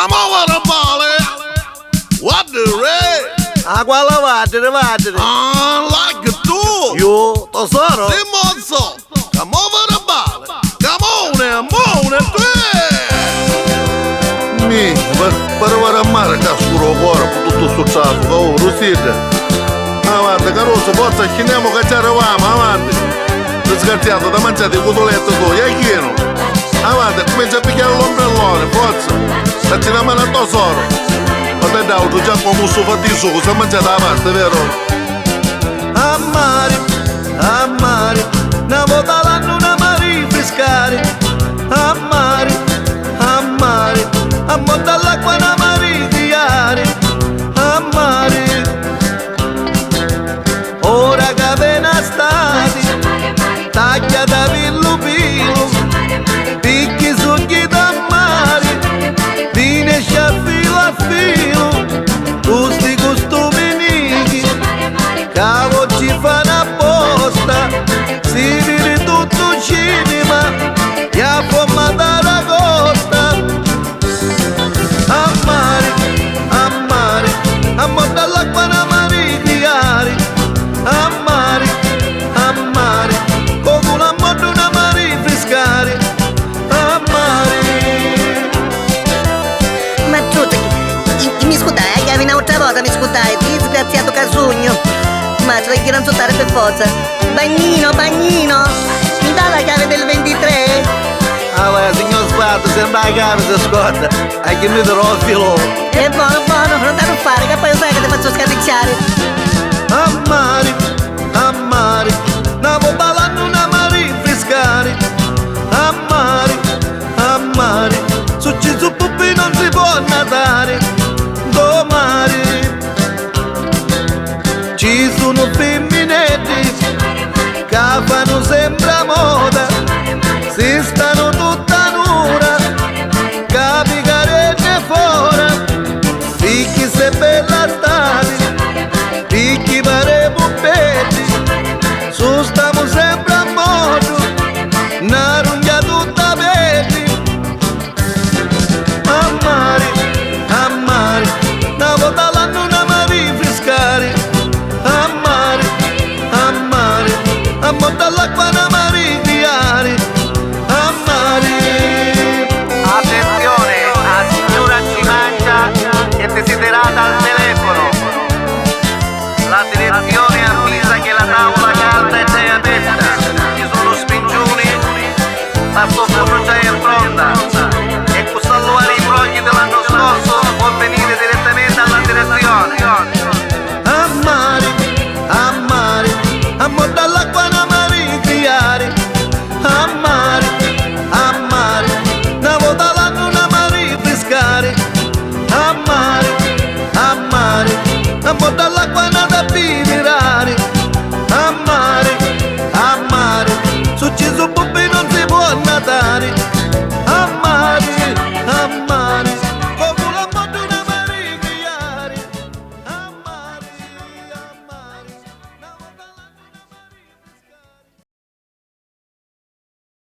Amore male. What the re? Quale vattene? Like tu. Io, tesoro? Sì, mozzo. Amore male. Camone, te. Per ora mare da scuro cuore, tutto successo, che ora siete. Avanti, caroso, forza, sciniamo che ci arriviamo, avanti. Scherziato, da mangiare il cotolette tu, è chino. Avanti, comincia a picchiare l'ombrellone, forza. Dacci una mano a tesoro. Ma te dai, tu già come un soffattiso, cosa mangiate la pasta, vero? Ammari, una volta l'anno una mari frescare. Ammari, a monta l'acqua una mari diare. Ammari, ora che appena stati, taglia da villo, picchi succhi da mare, finisce a filo, gusti costumi nighi, cavo ci fanno apposta, si vede tutto cinema, e a forma da costa. A monta l'acqua una mari diari. Ammari, come una moto una mari frescare. Ammari. Ma tu, mi scudai, che un'altra volta mi scudai, disgraziato casugno. Ma ce la non soltare per forza. Bagnino, mi dà la chiave del 23? Ah, signor Sguardo, sembra la chiave si scorda. Hai che mi darò il filo. È buono, non da fare, che poi sai che ti faccio scaricciare. Ammari, una volta l'anno una mari frescare. Ammari, su pupi non si può natare. Domani ci sono femminetti che fanno sempre moda, si stanno tutta nura, capi carene fuori, picchi se bella stati, picchi pare puppetti, su stiamo sempre a modo, una rugna tutta petti. Ammari, una volta l'anno una mari frescare. Ammari, a monta l'acqua una mari diari. Ammari. Attenzione, la signora ci mangia è desiderata al telefono. La direzione avvisa che la tavola calda è già aperta. Ci sono spingioni, la sofforno già è pronta. E questo allora i brogli dell'anno scorso può venire direttamente alla direzione. Ammari, a monta l'acqua una mari diari. Ammari, una volta l'anno una mari frescare. Ammari, a monta